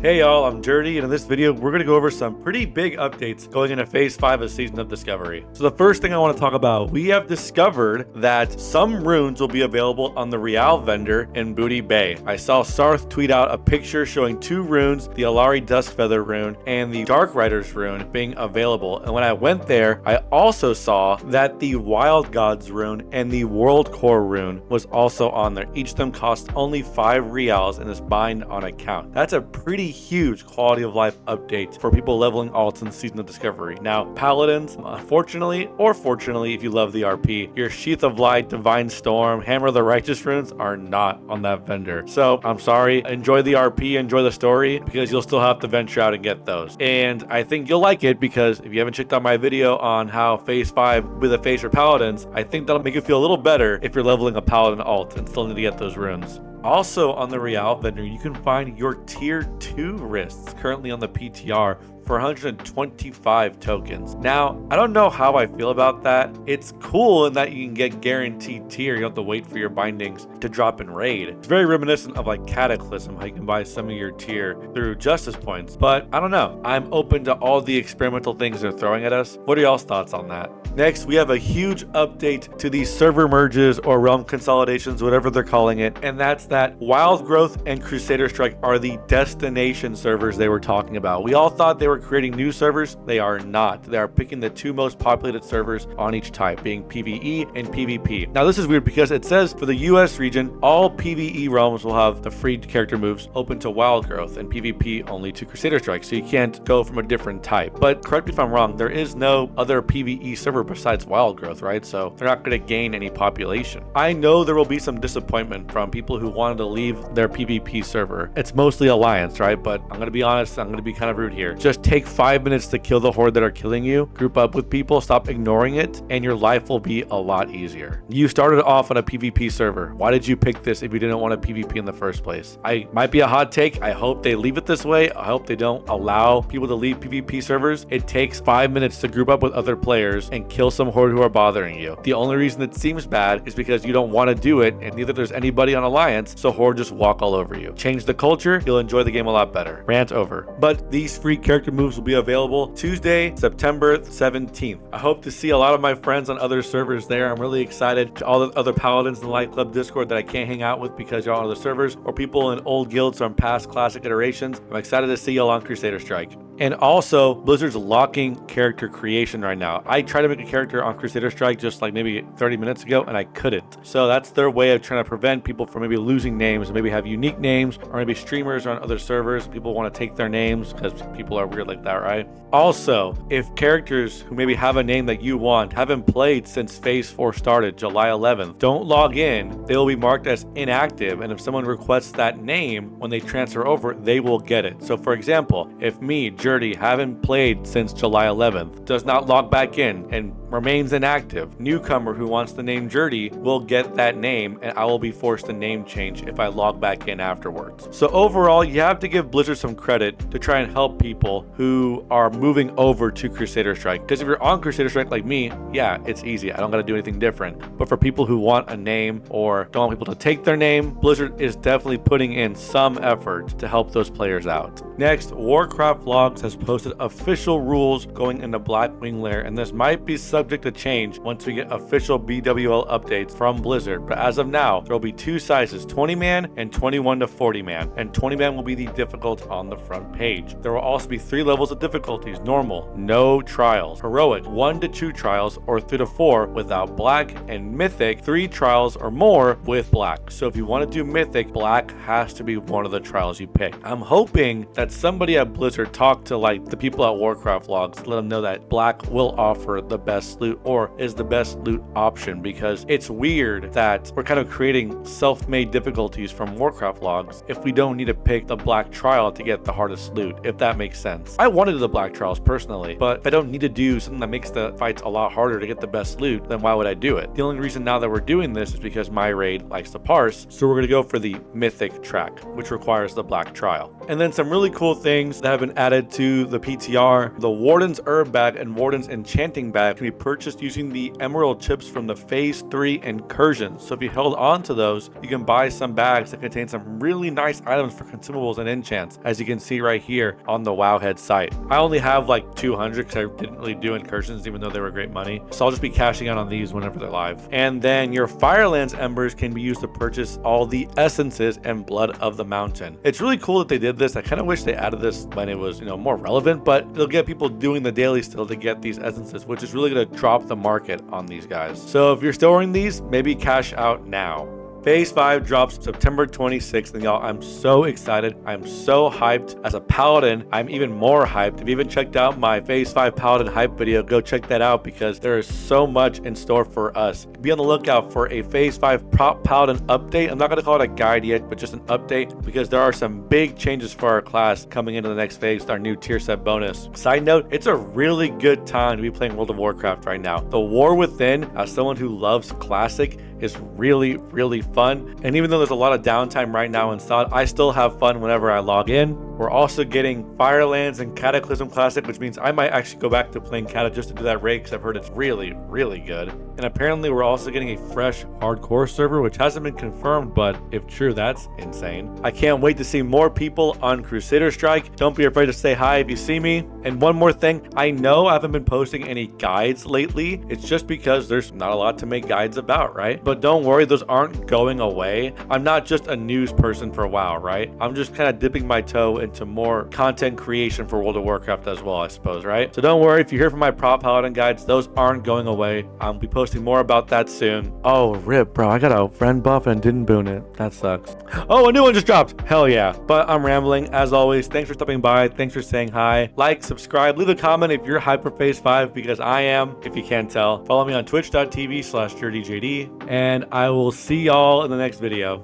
Hey y'all, I'm Dirty, and in this video, we're going to go over some pretty big updates going into Phase 5 of Season of Discovery. So the first thing I want to talk about, we have discovered that some runes will be available on the Real vendor in Booty Bay. I saw Sarth tweet out a picture showing two runes, the Illari Duskfeather rune and the Dark Riders rune being available. And when I went there, I also saw that the Wild Gods rune and the World Core rune was also on there. Each of them cost only 5 reals and is bind on account. That's a pretty huge quality of life update for people leveling alts in Season of Discovery. Now, Paladins, unfortunately or fortunately, if you love the RP, your Sheath of Light, Divine Storm, Hammer of the Righteous runes are not on that vendor. So I'm sorry, enjoy the RP, enjoy the story, because you'll still have to venture out and get those. And I think you'll like it because if you haven't checked out my video on how Phase 5 with a phase for Paladins, I think that'll make you feel a little better if you're leveling a Paladin alt and still need to get those runes. Also on the Real vendor, you can find your tier 2 wrists currently on the PTR for 125 tokens. Now, I don't know how I feel about that. It's cool in that you can get guaranteed tier. You don't have to wait for your bindings to drop in raid. It's very reminiscent of like Cataclysm, how you can buy some of your tier through justice points. But I don't know. I'm open to all the experimental things they're throwing at us. What are y'all's thoughts on that? Next, we have a huge update to these server merges or realm consolidations, whatever they're calling it. And that's that Wild Growth and Crusader Strike are the destination servers they were talking about. We all thought they were creating new servers. They are not. They are picking the two most populated servers on each type, being PvE and PvP. Now, this is weird because it says for the US region, all PvE realms will have the free character moves open to Wild Growth and PvP only to Crusader Strike. So you can't go from a different type. But correct me if I'm wrong, there is no other PvE server besides Wild Growth, right? So they're not going to gain any population. I know there will be some disappointment from people who wanted to leave their PvP server. It's mostly Alliance, right? But I'm going to be honest, I'm going to be kind of rude here. Just take 5 minutes to kill the horde that are killing you, group up with people, stop ignoring it, and your life will be a lot easier. You started off on a PvP server. Why did you pick this if you didn't want a PvP in the first place? I might be a hot take. I hope they leave it this way. I hope they don't allow people to leave PvP servers. It takes 5 minutes to group up with other players and kill some horde who are bothering you. The only reason it seems bad is because you don't want to do it, and neither there's anybody on Alliance, so horde just walk all over you. Change the culture, you'll enjoy the game a lot better. Rant over. But these free character moves will be available Tuesday, September 17th. I hope to see a lot of my friends on other servers there. I'm really excited. To all the other Paladins in the Light Club Discord that I can't hang out with because you're on other servers, or people in old guilds from past classic iterations. I'm excited to see y'all on Crusader Strike. And also, Blizzard's locking character creation right now. I tried to make a character on Crusader Strike just like maybe 30 minutes ago, and I couldn't. So that's their way of trying to prevent people from maybe losing names, maybe have unique names, or maybe streamers are on other servers. People want to take their names because people are weird like that, right? Also, if characters who maybe have a name that you want haven't played since Phase 4 started, July 11th, don't log in. They will be marked as inactive, and if someone requests that name when they transfer over, they will get it. So for example, if me, Dirty, haven't played since July 11th, does not log back in, and remains inactive, newcomer who wants the name Dirty will get that name, and I will be forced to name change if I log back in afterwards. So overall, you have to give Blizzard some credit to try and help people who are moving over to Crusader Strike. Because if you're on Crusader Strike like me, yeah, it's easy. I don't got to do anything different. But for people who want a name or don't want people to take their name, Blizzard is definitely putting in some effort to help those players out. Next, Warcraft Logs has posted official rules going into Blackwing Lair, and this might be subject to change once we get official BWL updates from Blizzard. But as of now, there will be two sizes, 20-man and 21 to 40-man, and 20-man will be the difficult on the front page. There will also be 3 levels of difficulties: normal, no trials; heroic, 1 to 2 trials, or 3 to 4 without black; and mythic, 3 trials or more with black. So if you want to do mythic, black has to be one of the trials you pick. I'm hoping that somebody at Blizzard talked to like the people at Warcraft Logs, let them know that black will offer the best loot or is the best loot option, because it's weird that we're kind of creating self-made difficulties from Warcraft Logs if we don't need to pick the black trial to get the hardest loot, if that makes sense. I wanted the black trials personally, but if I don't need to do something that makes the fights a lot harder to get the best loot, then why would I do it? The only reason now that we're doing this is because my raid likes to parse, so we're going to go for the mythic track, which requires the black trial. And then some really cool things that have been added to the PTR: the Warden's Herb Bag and Warden's Enchanting Bag can be purchased using the emerald chips from the Phase 3 Incursion. So if you held on to those, you can buy some bags that contain some really nice items for consumables and enchants, as you can see right here on the Wowhead site. I only have like 200 because I didn't really do Incursions even though they were great money. So I'll just be cashing out on these whenever they're live. And then your Firelands Embers can be used to purchase all the essences and blood of the mountain. It's really cool that they did this. I kind of wish they added this when it was, more relevant, but it'll get people doing the daily still to get these essences, which is really going to drop the market on these guys. So if you're storing these, maybe cash out now. Phase 5 drops September 26th, and y'all, I'm so excited. I'm so hyped. As a Paladin, I'm even more hyped. If you haven't checked out my Phase 5 Paladin hype video, go check that out because there is so much in store for us. Be on the lookout for a Phase 5 Prop Paladin update. I'm not going to call it a guide yet, but just an update because there are some big changes for our class coming into the next phase with our new tier set bonus. Side note, it's a really good time to be playing World of Warcraft right now. The War Within, as someone who loves Classic, is really, really fun. And even though there's a lot of downtime right now in SOD, I still have fun whenever I log in. We're also getting Firelands and Cataclysm Classic, which means I might actually go back to playing Cata just to do that raid because I've heard it's really, really good. And apparently we're also getting a fresh hardcore server, which hasn't been confirmed, but if true, that's insane. I can't wait to see more people on Crusader Strike. Don't be afraid to say hi if you see me. And one more thing, I know I haven't been posting any guides lately. It's just because there's not a lot to make guides about, right? But don't worry, those aren't going away. I'm not just a news person for WoW, right? I'm just kind of dipping my toe into more content creation for World of Warcraft as well, I suppose, right? So don't worry, if you hear from my Prop Paladin guides, those aren't going away. I'll be posting more about that soon. Oh, rip, bro. I got a friend buff and didn't boon it. That sucks. Oh, a new one just dropped. Hell yeah. But I'm rambling. As always, thanks for stopping by. Thanks for saying hi. Like, subscribe, leave a comment if you're hyped for Phase 5 because I am, if you can't tell. Follow me on twitch.tv/dirtyjd. And I will see y'all in the next video.